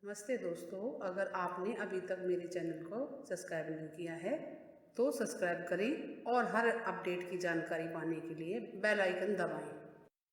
नमस्ते दोस्तों, अगर आपने अभी तक मेरे चैनल को सब्सक्राइब नहीं किया है तो सब्सक्राइब करें और हर अपडेट की जानकारी पाने के लिए बेल आइकन दबाएं।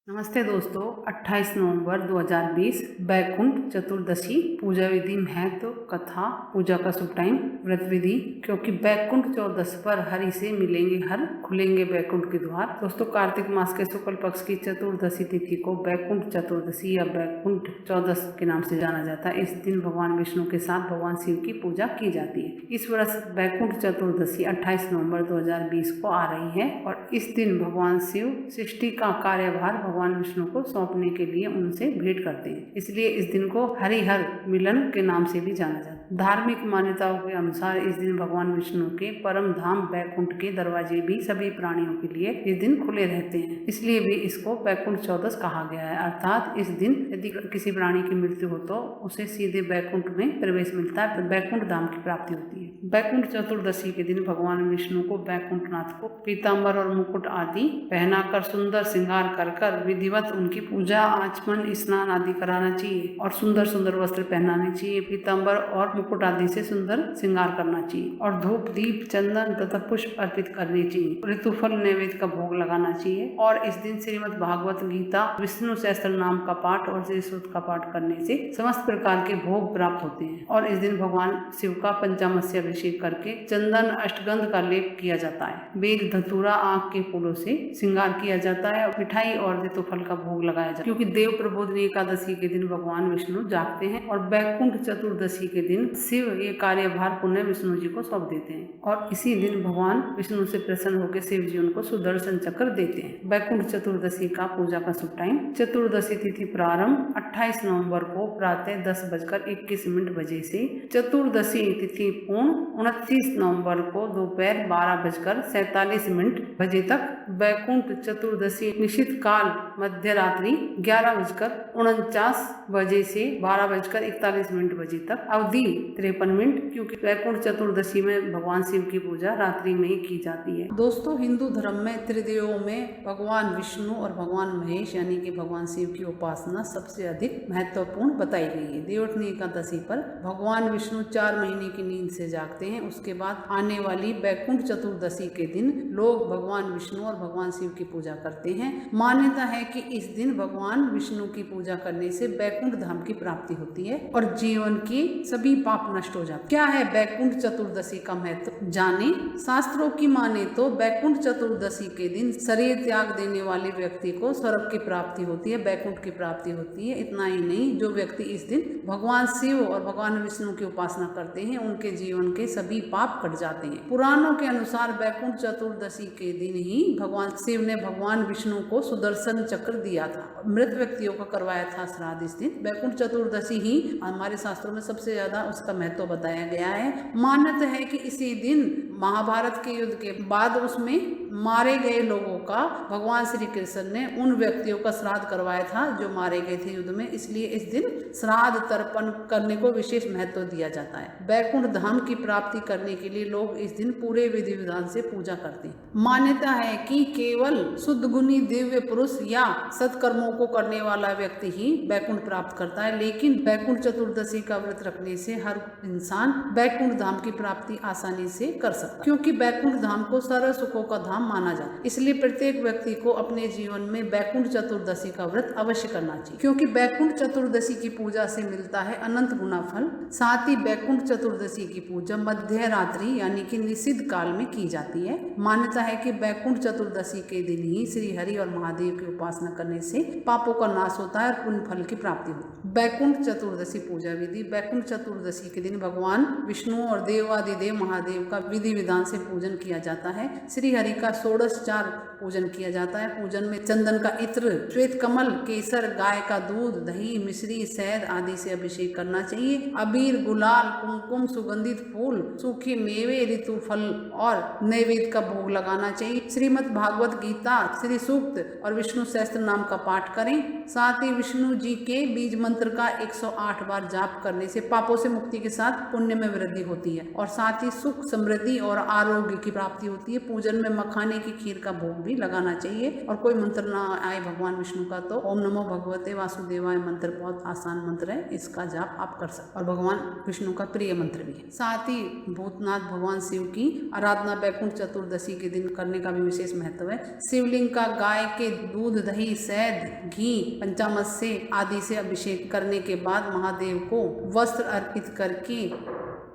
नमस्ते दोस्तों, 28 नवंबर 2020 बैकुंठ चतुर्दशी पूजा विधि महत्व कथा पूजा का शुभ टाइम व्रत विधि। क्योंकि बैकुंठ चौदस पर हरि से मिलेंगे हर, खुलेंगे बैकुंठ के द्वार। दोस्तों, कार्तिक मास के शुक्ल पक्ष की चतुर्दशी तिथि को बैकुंठ चतुर्दशी या बैकुंठ चौदस के नाम से जाना जाता है। इस दिन भगवान विष्णु के साथ भगवान शिव की पूजा की जाती है। इस वर्ष बैकुंठ चतुर्दशी 28 नवंबर 2020 को आ रही है और इस दिन भगवान शिव सृष्टि का कार्यभार भगवान विष्णु को सौंपने के लिए उनसे भेंट करते हैं। इसलिए इस दिन को हरिहर मिलन के नाम से भी जाना जाता है। धार्मिक मान्यताओं के अनुसार इस दिन भगवान विष्णु के परम धाम बैकुंठ के दरवाजे भी सभी प्राणियों के लिए इस दिन खुले रहते हैं। इसलिए भी इसको बैकुंठ चौदस कहा गया है। अर्थात इस दिन यदि किसी प्राणी की मृत्यु हो तो उसे सीधे बैकुंठ में प्रवेश मिलता है, तो बैकुंठ धाम की प्राप्ति होती है। बैकुंठ चतुर्दशी के दिन भगवान विष्णु को बैकुंठनाथ को पीताम्बर और मुकुट आदि पहनाकर सुंदर श्रृंगार कर विधिवत उनकी पूजा आचमन स्नान आदि कराना चाहिए और सुंदर सुंदर वस्त्र पहनाने चाहिए। पीताम्बर और मुकुट आदि से सुंदर श्रृंगार करना चाहिए और धूप दीप चंदन तथा पुष्प अर्पित करने चाहिए। ऋतुफल नैवेद्य का भोग लगाना चाहिए और इस दिन श्रीमद् भागवत गीता विष्णु सहस्त्र नाम का पाठ और श्री सूक्त का पाठ करने से समस्त प्रकार के भोग प्राप्त होते हैं। और इस दिन भगवान शिव का पंचामृत अभिषेक करके चंदन अष्टगंध का लेप किया जाता है। बेल धतूरा आँख के फूलों से श्रृंगार किया जाता है और मिठाई और ऋतुफल का भोग लगाया जाता है। क्योंकि देव प्रबोधिनी एकादशी के दिन भगवान विष्णु जागते हैं और बैकुंठ चतुर्दशी के दिन शिव ये कार्यभार पुण्य विष्णु जी को सौंप देते हैं और इसी दिन भगवान विष्णु से प्रसन्न होकर शिव जी उनको सुदर्शन चक्र देते हैं। बैकुंठ चतुर्दशी का पूजा का शुभ टाइम। चतुर्दशी तिथि प्रारंभ 28 नवंबर को प्रातः 10:21 बजे से, चतुर्दशी तिथि पूर्ण 29 नवंबर को दोपहर 12:47 बजे तक। बैकुंठ चतुर्दशी निश्चित काल मध्य रात्रि 11:49 बजे से 12:41 बजे तक। अवधि 53 मिनट, क्योंकि बैकुंठ चतुर्दशी में भगवान शिव की पूजा रात्रि में ही की जाती है। दोस्तों, हिंदू धर्म में त्रिदेवों में भगवान विष्णु और भगवान महेश यानी कि भगवान शिव की उपासना सबसे अधिक महत्वपूर्ण बताई गई है। देवोत्थानी एकादशी पर भगवान विष्णु 4 महीने की नींद से जागते हैं। उसके बाद आने वाली बैकुंठ चतुर्दशी के दिन लोग भगवान विष्णु और भगवान शिव की पूजा करते हैं। मान्यता है कि इस दिन भगवान विष्णु की पूजा करने से बैकुंठ धाम की प्राप्ति होती है और जीवन के सभी पाप नष्ट हो जाते हैं। क्या है बैकुंठ चतुर्दशी का महत्व, जाने। शास्त्रों की माने तो बैकुंठ चतुर्दशी के दिन शरीर त्याग देने वाले व्यक्ति को स्वर्ग की प्राप्ति होती है, बैकुंठ की प्राप्ति होती है। इतना ही नहीं, जो व्यक्ति इस दिन भगवान शिव और भगवान विष्णु की उपासना करते हैं उनके जीवन के सभी पाप कट जाते हैं। पुराणों के अनुसार बैकुंठ चतुर्दशी के दिन ही भगवान शिव ने भगवान विष्णु को सुदर्शन चक्र दिया था। मृत व्यक्तियों का करवाया था श्राद्ध इस दिन। बैकुंठ चतुर्दशी ही हमारे शास्त्रों में सबसे ज्यादा उसका महत्व बताया गया है। मान्यता है कि इसी दिन महाभारत के युद्ध के बाद उसमें मारे गए लोगों का भगवान श्री कृष्ण ने उन व्यक्तियों का श्राद्ध करवाया था जो मारे गए थे युद्ध में। इसलिए इस दिन श्राद्ध तर्पण करने को विशेष महत्व दिया जाता है। बैकुंठ धाम की प्राप्ति करने के लिए लोग इस दिन पूरे विधि विधान से पूजा करते हैं। मान्यता है कि केवल शुद्ध गुणी दिव्य पुरुष या सत्कर्मों को करने वाला व्यक्ति ही बैकुंठ प्राप्त करता है, लेकिन बैकुंठ चतुर्दशी का व्रत रखने से हर इंसान बैकुंठ धाम की प्राप्ति आसानी से कर सकता है। क्योंकि बैकुंठ धाम को सर्व सुखों का धाम माना जाता है, इसलिए प्रत्येक व्यक्ति को अपने जीवन में बैकुंठ चतुर्दशी का व्रत अवश्य करना चाहिए। क्योंकि बैकुंठ चतुर्दशी की पूजा से मिलता है अनंत गुना फल। साथ ही बैकुंठ चतुर्दशी की पूजा मध्य रात्रि यानी कि निषिद्ध काल में की जाती है। मान्यता है कि बैकुंठ चतुर्दशी के दिन ही श्री हरि और महादेव की उपासना करने से पापों का नाश होता है और पुण्य फल की प्राप्ति होती है। बैकुंठ चतुर्दशी पूजा विधि। बैकुंठ चतुर्दशी के दिन भगवान विष्णु और देवादिदेव महादेव का विधि विधान से पूजन किया जाता है। श्री हरि का 16 पूजन किया जाता है। पूजन में चंदन का इत्र, श्वेत कमल, केसर, गाय का दूध, दही, मिश्री, शहद आदि से अभिषेक करना चाहिए। अबीर, गुलाल, कुमकुम, सुगंधित फूल, सूखे मेवे, ऋतु फल और नैवेद्य का भोग लगाना चाहिए। श्रीमद् भागवत गीता, श्री सूक्त और विष्णु सहस्त्र नाम का पाठ करें। साथ ही विष्णु जी के बीज मंत्र का 108 बार जाप करने से पापों से मुक्ति के साथ पुण्य में वृद्धि होती है और साथ ही सुख, समृद्धि और आरोग्य की प्राप्ति होती है। पूजन में मक्खन मखाने की खीर का भोग भी लगाना चाहिए। और कोई मंत्र ना आए भगवान विष्णु का तो ओम नमो भगवते वासुदेवाय मंत्र बहुत आसान मंत्र है, इसका जाप आप कर सकते, और भगवान विष्णु का प्रिय मंत्र भी है। साथ ही भूतनाथ भगवान शिव की आराधना बैकुंठ चतुर्दशी के दिन करने का भी विशेष महत्व है। शिवलिंग का गाय के दूध, दही, शहद, घी, पंचामृत से आदि से अभिषेक करने के बाद महादेव को वस्त्र अर्पित करके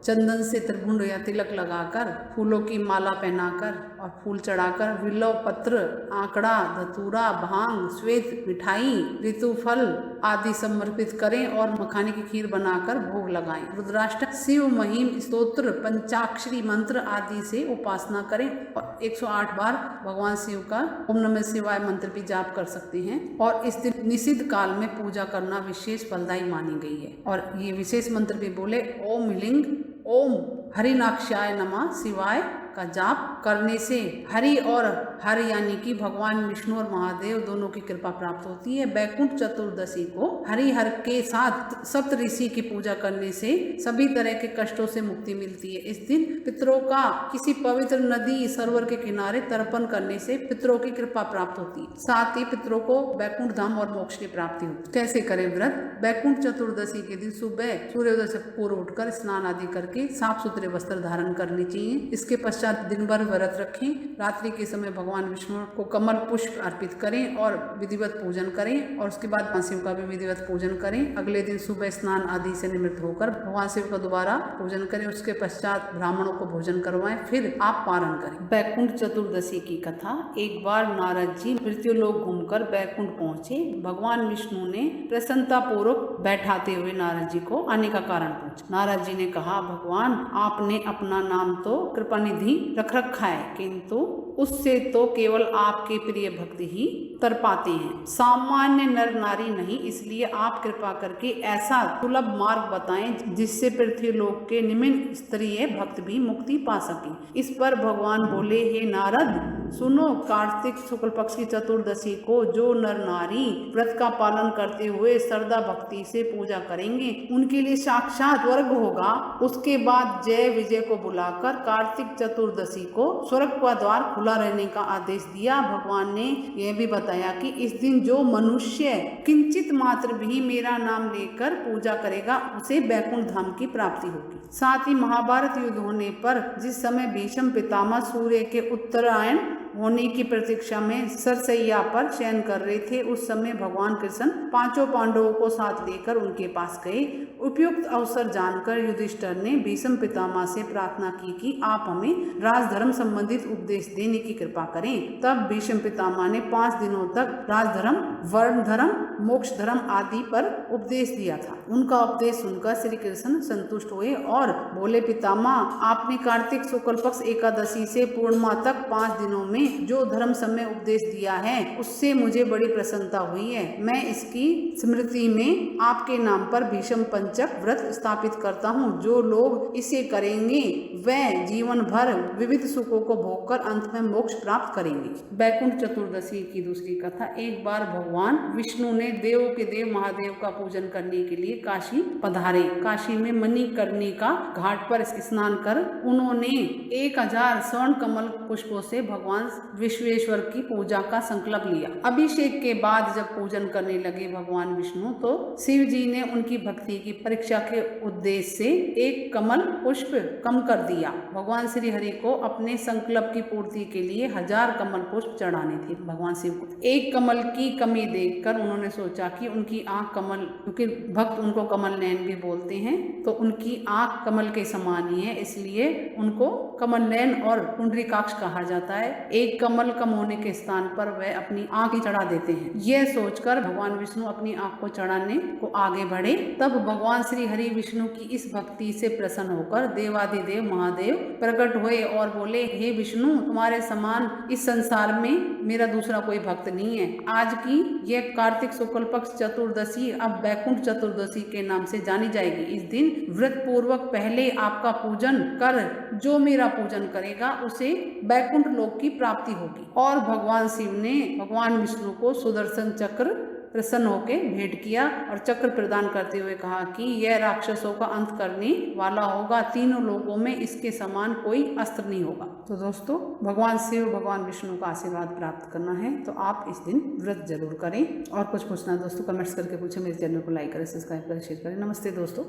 चंदन से त्रिभुंड या तिलक लगाकर, फूलों की माला पहनाकर और फूल चढ़ाकर विल्व पत्र, आंकड़ा, धतूरा, भांग, श्वेत मिठाई, ऋतुफल आदि समर्पित करें और मखाने की खीर बनाकर भोग लगाएं। रुद्राष्टक, शिव महिम स्तोत्र, पंचाक्षरी मंत्र आदि से उपासना करें और 108 बार भगवान शिव का ओम नमः शिवाय मंत्र भी जाप कर सकते हैं। और इस दिन निषिद्ध काल में पूजा करना विशेष फलदायी मानी गई है। और ये विशेष मंत्र भी बोले ओम लिंग ओम हरिनाक्षाय नमः शिवाय का जाप करने से हरि और हर यानी कि भगवान विष्णु और महादेव दोनों की कृपा प्राप्त होती है। बैकुंठ चतुर्दशी को हरिहर के साथ सप्त ऋषि की पूजा करने से सभी तरह के कष्टों से मुक्ति मिलती है। इस दिन पितरों का किसी पवित्र नदी सरोवर के किनारे तर्पण करने से पितरों की कृपा प्राप्त होती है। साथ ही पितरों को बैकुंठ धाम और मोक्ष की प्राप्ति होती है। कैसे करें व्रत? बैकुंठ चतुर्दशी के दिन सुबह सूर्योदय से पूर्व उठकर स्नान आदि करके साफ सुथरे वस्त्र धारण करने चाहिए। इसके पश्चात दिन भर व्रत रखें। रात्रि के समय भगवान विष्णु को कमल पुष्प अर्पित करें और विधिवत पूजन करें और उसके बाद शिव का भी विधिवत पूजन करें। अगले दिन सुबह स्नान आदि से निवृत्त होकर भगवान शिव का दोबारा पूजन करें। उसके पश्चात ब्राह्मणों को भोजन करवाएं, फिर आप पारण करें। बैकुंठ चतुर्दशी की कथा। एक बार नारद जी मृत्युलोक घूमकर बैकुंठ पहुंचे। भगवान विष्णु ने प्रसन्नता पूर्वक बैठाते हुए नारद जी को आने का कारण पूछा। नारद जी ने कहा, भगवान आपने अपना नाम तो कृपानिधि रख रखा है, किंतु उससे तो केवल आपके प्रिय भक्त ही तर पाते हैं, सामान्य नर नारी नहीं। इसलिए आप कृपा करके ऐसा सुलभ मार्ग बताएं जिससे पृथ्वी लोक के निम्न स्तरीय भक्त भी मुक्ति पा सके। इस पर भगवान बोले, हे नारद सुनो, कार्तिक शुक्ल पक्ष की चतुर्दशी को जो नर नारी व्रत का पालन करते हुए श्रद्धा भक्ति से पूजा करेंगे उनके लिए साक्षात स्वर्ग होगा। उसके बाद जय विजय को बुलाकर कार्तिक चतुर्दशी को स्वर्ग का द्वार खुला रहने का आदेश दिया। भगवान ने यह भी बताया कि इस दिन जो मनुष्य किंचित मात्र भी मेरा नाम लेकर पूजा करेगा उसे बैकुंठ धाम की प्राप्ति होगी। साथ ही महाभारत युद्ध होने पर जिस समय भीष्म पितामह सूर्य के उत्तरायण होने की प्रतीक्षा में सरसैया पर शयन कर रहे थे, उस समय भगवान कृष्ण पांचों पांडवों को साथ लेकर उनके पास गए। उपयुक्त अवसर जानकर युधिष्ठिर ने भीष्म पितामह से प्रार्थना की कि आप हमें राजधर्म संबंधित उपदेश देने की कृपा करें। तब भीष्म पितामह ने 5 दिनों तक राजधर्म, वर्ण धर्म, मोक्ष धर्म आदि पर उपदेश दिया था। उनका उपदेश सुनकर श्री कृष्ण संतुष्ट हुए और बोले, पितामह आपने कार्तिक शुक्ल पक्ष एकादशी से पूर्णिमा तक 5 दिनों में जो धर्म समय उपदेश दिया है उससे मुझे बड़ी प्रसन्नता हुई है। मैं इसकी स्मृति में आपके नाम पर भीष्म पंचक व्रत स्थापित करता हूँ। जो लोग इसे करेंगे वह जीवन भर विविध सुखों को भोगकर अंत में मोक्ष प्राप्त करेंगे। बैकुंठ चतुर्दशी की दूसरी कथा। एक बार भगवान विष्णु ने देव के देव महादेव का पूजन करने के लिए काशी पधारे। काशी में मणिकर्णिका घाट पर स्नान कर उन्होंने 1000 स्वर्ण कमल पुष्पों से भगवान विश्वेश्वर की पूजा का संकल्प लिया। अभिषेक के बाद जब पूजन करने लगे भगवान विष्णु तो शिव जी ने उनकी भक्ति की परीक्षा के उद्देश्य से एक कमल पुष्प कम कर दिया। भगवान श्री हरि को अपने संकल्प की पूर्ति के लिए 1000 कमल पुष्प चढ़ाने थे भगवान शिव को। एक कमल की कमी देखकर उन्होंने सोचा कि उनकी आंख कमल, क्योंकि भक्त उनको कमल नयन भी बोलते हैं, तो उनकी आंख कमल के समान ही है, इसलिए उनको कमल नयन और पुंडरीकाक्ष कहा जाता है। एक कमल कम होने के स्थान पर वह अपनी आंख ही चढ़ा देते हैं। यह सोचकर भगवान विष्णु अपनी आंख को चढ़ाने को आगे बढ़े। तब भगवान श्री हरि विष्णु की इस भक्ति से प्रसन्न होकर देवादिदेव महादेव प्रकट हुए और बोले, हे विष्णु तुम्हारे समान इस संसार में मेरा दूसरा कोई भक्त नहीं है। आज की यह कार्तिक शुक्ल पक्ष चतुर्दशी अब बैकुंठ चतुर्दशी के नाम से जानी जाएगी। इस दिन व्रत पूर्वक पहले आपका पूजन कर जो मेरा पूजन करेगा उसे बैकुंठ लोक की प्राप्ति होगी। और भगवान शिव ने भगवान विष्णु को सुदर्शन चक्र प्रसन्न होकर भेंट किया और चक्र प्रदान करते हुए कहा कि यह राक्षसों का अंत करने वाला होगा, तीनों लोगों में इसके समान कोई अस्त्र नहीं होगा। तो दोस्तों, भगवान शिव भगवान विष्णु का आशीर्वाद प्राप्त करना है तो आप इस दिन व्रत जरूर करें। और कुछ पूछना दोस्तों कमेंट्स करके पूछे। मेरे चैनल को लाइक करें, सब्सक्राइब करें, शेयर करें। नमस्ते दोस्तों।